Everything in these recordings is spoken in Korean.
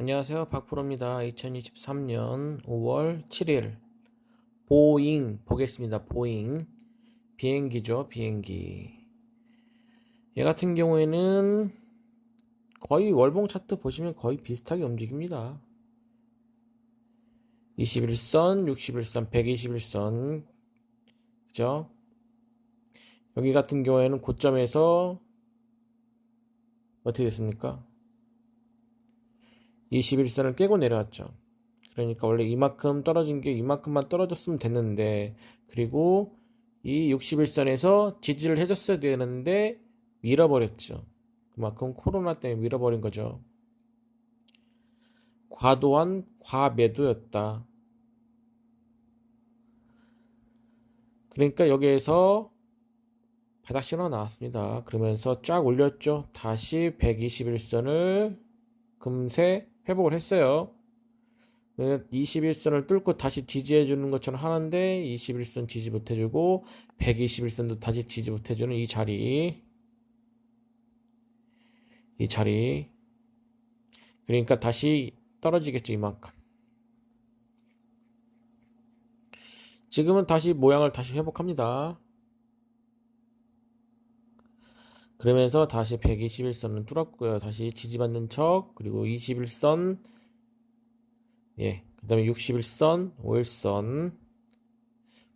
안녕하세요. 박프로입니다. 2023년 5월 7일 보잉 보겠습니다. 보잉 비행기죠. 비행기. 얘 같은 경우에는 거의 월봉 차트 보시면 거의 비슷하게 움직입니다. 21선, 61선, 121선 그죠? 여기 같은 경우에는 고점에서 어떻게 됐습니까? 21선을 깨고 내려왔죠. 그러니까 원래 이만큼 떨어진 게 이만큼만 떨어졌으면 됐는데, 그리고 이 61선에서 지지를 해줬어야 되는데 밀어버렸죠. 그만큼 코로나 때문에 밀어버린 거죠. 과도한 과매도였다. 그러니까 여기에서 바닥 신호가 나왔습니다. 그러면서 쫙 올렸죠. 다시 121선을 금세 회복을 했어요. 21선을 뚫고 다시 지지해주는 것처럼 하는데 21선 지지 못해주고 121선도 다시 지지 못해주는 이 자리 그러니까 다시 떨어지겠죠. 이만큼. 지금은 다시 모양을 다시 회복합니다. 그러면서 다시 121선은 뚫었고요. 다시 지지받는 척, 그리고 21선, 그 다음에 61선, 5일선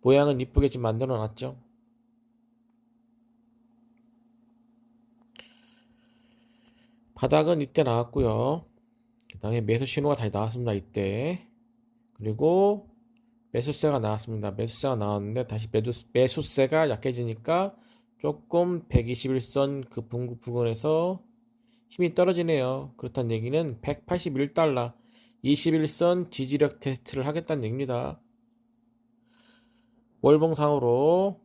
모양은 이쁘게 지금 만들어 놨죠. 바닥은 이때 나왔고요. 그 다음에 매수 신호가 다시 나왔습니다. 이때. 그리고 매수세가 나왔습니다. 매수세가 나왔는데 다시 매수세가 약해지니까 조금 121선 그 부근에서 힘이 떨어지네요. 그렇다는 얘기는 181달러 21선 지지력 테스트를 하겠다는 얘기입니다. 월봉상으로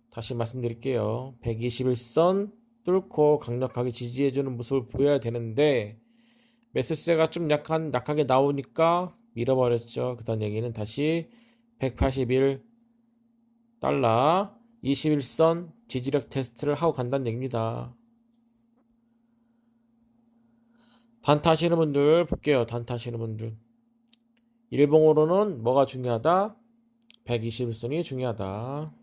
다시 말씀드릴게요. 121선 뚫고 강력하게 지지해주는 모습을 보여야 되는데 매수세가 좀 약하게 나오니까 밀어버렸죠. 그다음 얘기는 다시 181달러 21선 지지력 테스트를 하고 간다는 얘기입니다. 단타 하시는 분들 볼게요. 단타 하시는 분들. 일봉으로는 뭐가 중요하다? 121선이 중요하다.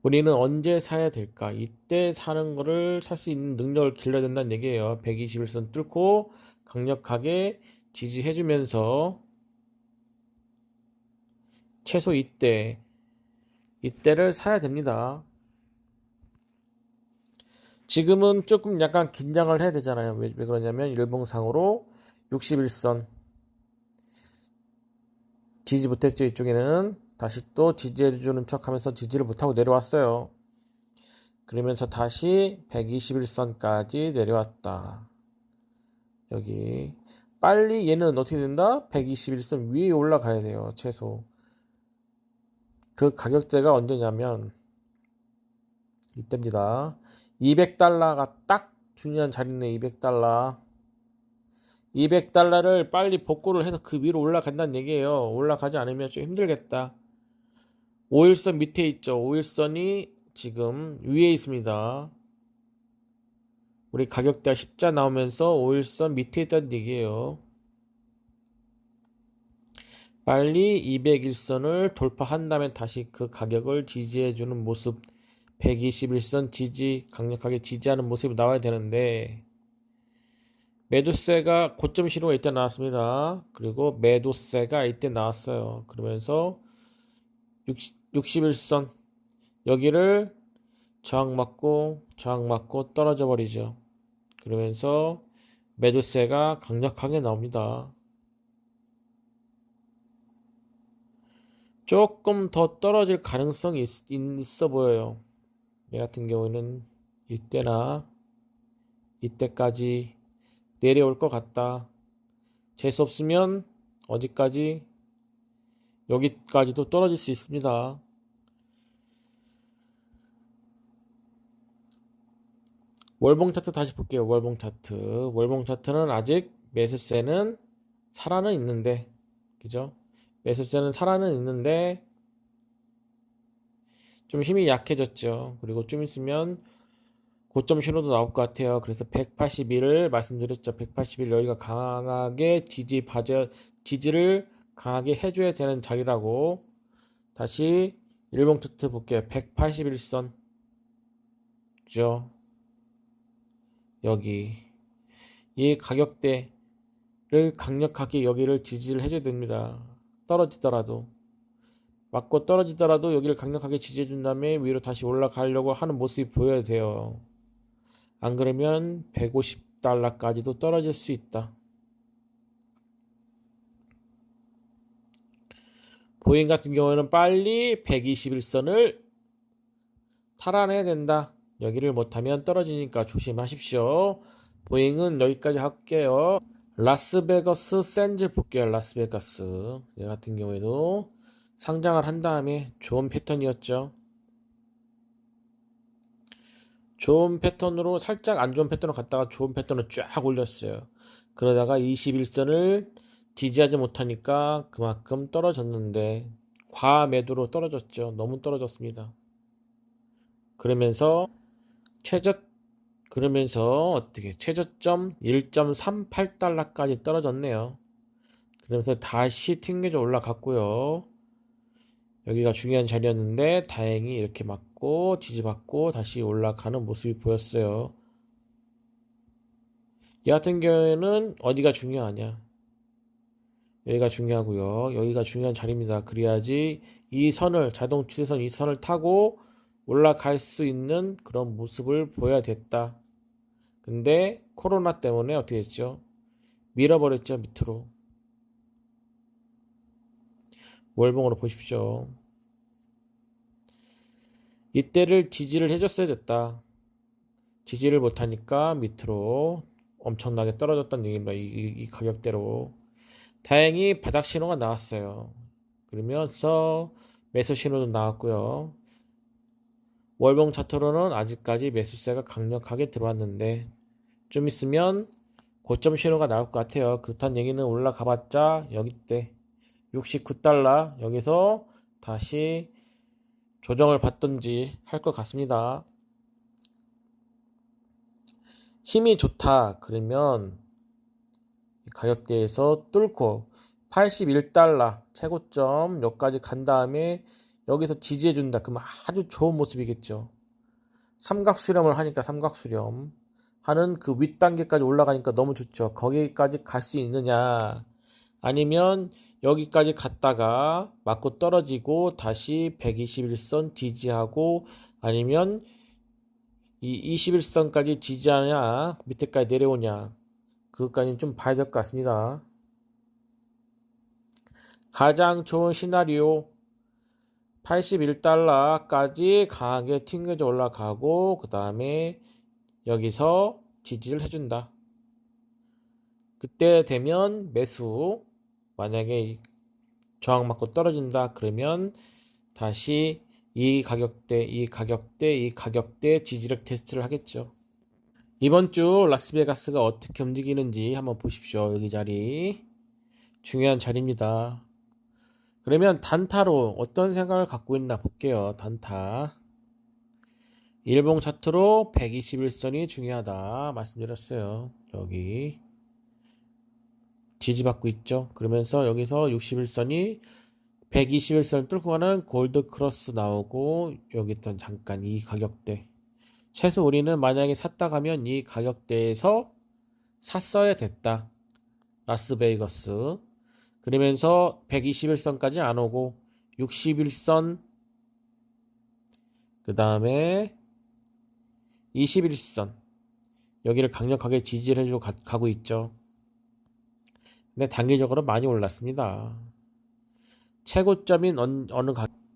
우리는 언제 사야 될까? 이때 사는 거를 살 수 있는 능력을 길러야 된다는 얘기예요. 121선 뚫고 강력하게 지지해주면서 최소 이때를 사야 됩니다. 지금은 조금 약간 긴장을 해야 되잖아요. 왜 그러냐면 일봉상으로 61선 지지 못했죠. 이쪽에는 다시 또 지지해주는 척 하면서 지지를 못하고 내려왔어요. 그러면서 다시 121선까지 내려왔다. 여기 빨리 얘는 어떻게 된다? 121선 위에 올라가야 돼요. 최소. 그 가격대가 언제냐면 이때입니다. 200달러가 딱 중요한 자리네. 200달러 200달러를 빨리 복구를 해서 그 위로 올라간다는 얘기예요. 올라가지 않으면 좀 힘들겠다. 5일선 밑에 있죠. 5일선이 지금 위에 있습니다. 우리 가격대가 십자 나오면서 5일선 밑에 있다는 얘기예요. 빨리 201선을 돌파한다면 다시 그 가격을 지지해주는 모습 121선 지지 강력하게 지지하는 모습이 나와야 되는데 매도세가 고점 신호가 이때 나왔습니다. 그리고 매도세가 이때 나왔어요. 그러면서 61선 여기를 저항 맞고 떨어져 버리죠. 그러면서 매도세가 강력하게 나옵니다. 조금 더 떨어질 가능성이 있어 보여요. 얘 같은 경우는 이때나 이때까지 내려올 것 같다. 재수 없으면 어디까지? 여기까지도 떨어질 수 있습니다. 월봉 차트 다시 볼게요. 월봉 차트. 월봉 차트는 아직 매수세는 살아는 있는데, 그죠? 매수세는 살아는 있는데 좀 힘이 약해졌죠. 그리고 좀 있으면 고점 신호도 나올 것 같아요. 그래서 181을 말씀드렸죠. 181 여기가 강하게 지지를 강하게 해줘야 되는 자리라고. 다시 일봉 차트 볼게요. 181선 그죠? 여기 이 가격대를 강력하게 여기를 지지를 해줘야 됩니다. 떨어지더라도 맞고 떨어지더라도 여기를 강력하게 지지해 준 다음에 위로 다시 올라가려고 하는 모습이 보여야 돼요. 안 그러면 150달러까지도 떨어질 수 있다. 보잉 같은 경우에는 빨리 121선을 탈환해야 된다. 여기를 못하면 떨어지니까 조심하십시오. 보잉은 여기까지 할게요. 라스베거스 샌즈 볼게요. 라스베가스 얘 같은 경우에도 상장을 한 다음에 좋은 패턴이었죠. 좋은 패턴으로 살짝 안 좋은 패턴으로 갔다가 좋은 패턴으로 쫙 올렸어요. 그러다가 21선을 지지하지 못하니까 그만큼 떨어졌는데 과매도로 떨어졌죠. 너무 떨어졌습니다. 그러면서 어떻게 최저점 1.38달러까지 떨어졌네요. 그러면서 다시 튕겨져 올라갔고요. 여기가 중요한 자리였는데 다행히 이렇게 맞고 지지받고 다시 올라가는 모습이 보였어요. 이 같은 경우에는 어디가 중요하냐? 여기가 중요하고요. 여기가 중요한 자리입니다. 그래야지 이 선을 자동 추세선 이 선을 타고 올라갈 수 있는 그런 모습을 보여야 됐다. 근데 코로나 때문에 어떻게 됐죠? 밀어버렸죠, 밑으로. 월봉으로 보십시오. 이때를 지지를 해줬어야 됐다. 지지를 못하니까 밑으로 엄청나게 떨어졌다는 얘기입니다. 이 가격대로. 다행히 바닥 신호가 나왔어요. 그러면서 매수 신호도 나왔고요. 월봉 차트로는 아직까지 매수세가 강력하게 들어왔는데 좀 있으면 고점 신호가 나올 것 같아요. 그렇다는 얘기는 올라가봤자 여기때 69달러 여기서 다시 조정을 받든지 할 것 같습니다. 힘이 좋다 그러면 가격대에서 뚫고 81달러 최고점 여기까지 간 다음에 여기서 지지해준다. 그러면 아주 좋은 모습이겠죠. 삼각수렴을 하니까 삼각수렴 하는 그 윗단계까지 올라가니까 너무 좋죠. 거기까지 갈 수 있느냐 아니면 여기까지 갔다가 맞고 떨어지고 다시 121선 지지하고 아니면 이 21선까지 지지하냐 밑에까지 내려오냐 그것까지는 좀 봐야 될 것 같습니다. 가장 좋은 시나리오 81달러까지 강하게 튕겨져 올라가고 그 다음에 여기서 지지를 해준다. 그때 되면 매수 만약에 저항 맞고 떨어진다 그러면 다시 이 가격대 지지력 테스트를 하겠죠. 이번 주 라스베가스가 어떻게 움직이는지 한번 보십시오. 여기 자리 중요한 자리입니다. 그러면 단타로 어떤 생각을 갖고 있나 볼게요. 단타 일봉 차트로 121선이 중요하다 말씀드렸어요. 여기 지지받고 있죠. 그러면서 여기서 61선이 121선을 뚫고 가는 골드 크로스 나오고 여기 있던 잠깐 이 가격대 최소 우리는 만약에 샀다 가면 이 가격대에서 샀어야 됐다. 라스베이거스 그러면서 121선까지 안 오고 61선 그 다음에 21선 여기를 강력하게 지지를 해주고 가고 있죠. 근데 단기적으로 많이 올랐습니다. 최고점인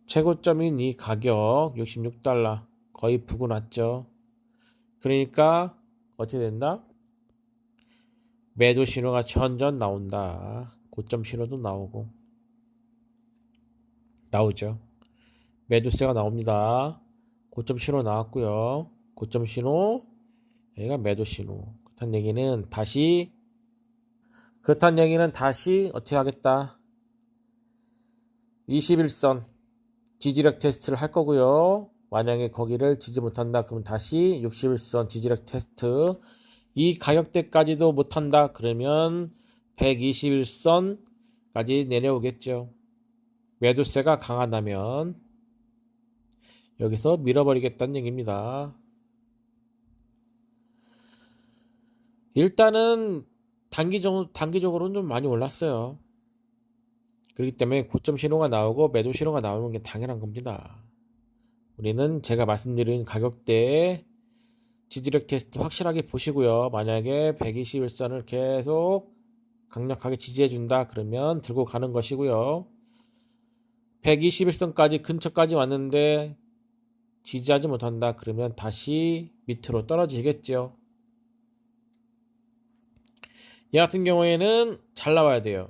최고점인 이 가격 66달러 거의 부고 났죠. 그러니까 어떻게 된다? 매도 신호가 천전 나온다. 고점 신호도 나오죠. 매도세가 나옵니다. 고점 신호 나왔고요. 고점 신호 여기가 매도 신호. 그렇다는 얘기는 다시 어떻게 하겠다? 21선 지지력 테스트를 할 거고요. 만약에 거기를 지지 못한다 그러면 다시 61선 지지력 테스트. 이 가격대까지도 못한다 그러면 121선까지 내려오겠죠. 매도세가 강하다면 여기서 밀어버리겠다는 얘기입니다. 일단은 단기적으로는 좀 많이 올랐어요. 그렇기 때문에 고점 신호가 나오고 매도 신호가 나오는 게 당연한 겁니다. 우리는 제가 말씀드린 가격대에 지지력 테스트 확실하게 보시고요. 만약에 121선을 계속 강력하게 지지해준다 그러면 들고 가는 것이고요. 121선까지 근처까지 왔는데 지지하지 못한다 그러면 다시 밑으로 떨어지겠죠. 얘 같은 경우에는 잘 나와야 돼요.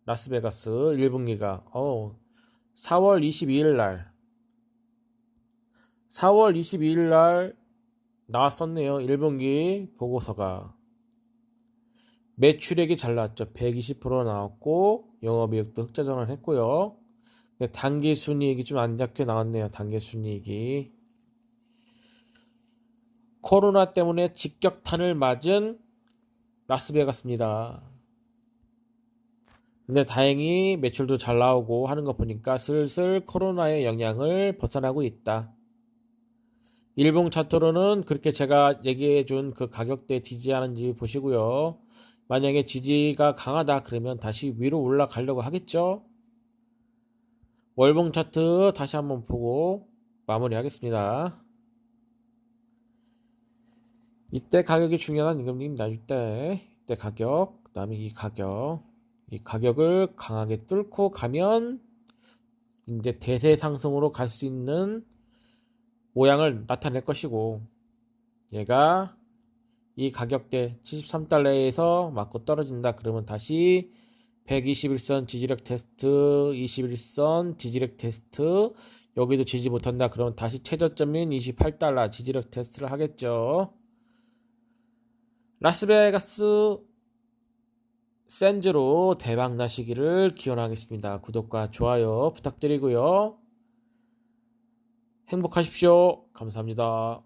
라스베가스 1분기가 4월 22일 날 4월 22일 날 나왔었네요. 1분기 보고서가 매출액이 잘 나왔죠. 120% 나왔고 영업이익도 흑자전환 했고요. 단기 순이익이 좀 안 좋게 나왔네요. 단기 순이익이 코로나 때문에 직격탄을 맞은 라스베가스입니다. 근데 다행히 매출도 잘 나오고 하는 거 보니까 슬슬 코로나의 영향을 벗어나고 있다. 일봉 차트로는 그렇게 제가 얘기해준 그 가격대 지지하는지 보시고요. 만약에 지지가 강하다 그러면 다시 위로 올라가려고 하겠죠. 월봉 차트 다시 한번 보고 마무리하겠습니다. 이때 가격이 중요한 임금입니다. 이때 가격, 그 다음에 이 가격을 강하게 뚫고 가면 이제 대세 상승으로 갈 수 있는 모양을 나타낼 것이고, 얘가 이 가격대 73달러에서 맞고 떨어진다 그러면 다시 121선 지지력 테스트, 21선 지지력 테스트, 여기도 지지 못한다 그러면 다시 최저점인 28달러 지지력 테스트를 하겠죠. 라스베가스 샌즈로 대박 나시기를 기원하겠습니다. 구독과 좋아요 부탁드리고요. 행복하십시오. 감사합니다.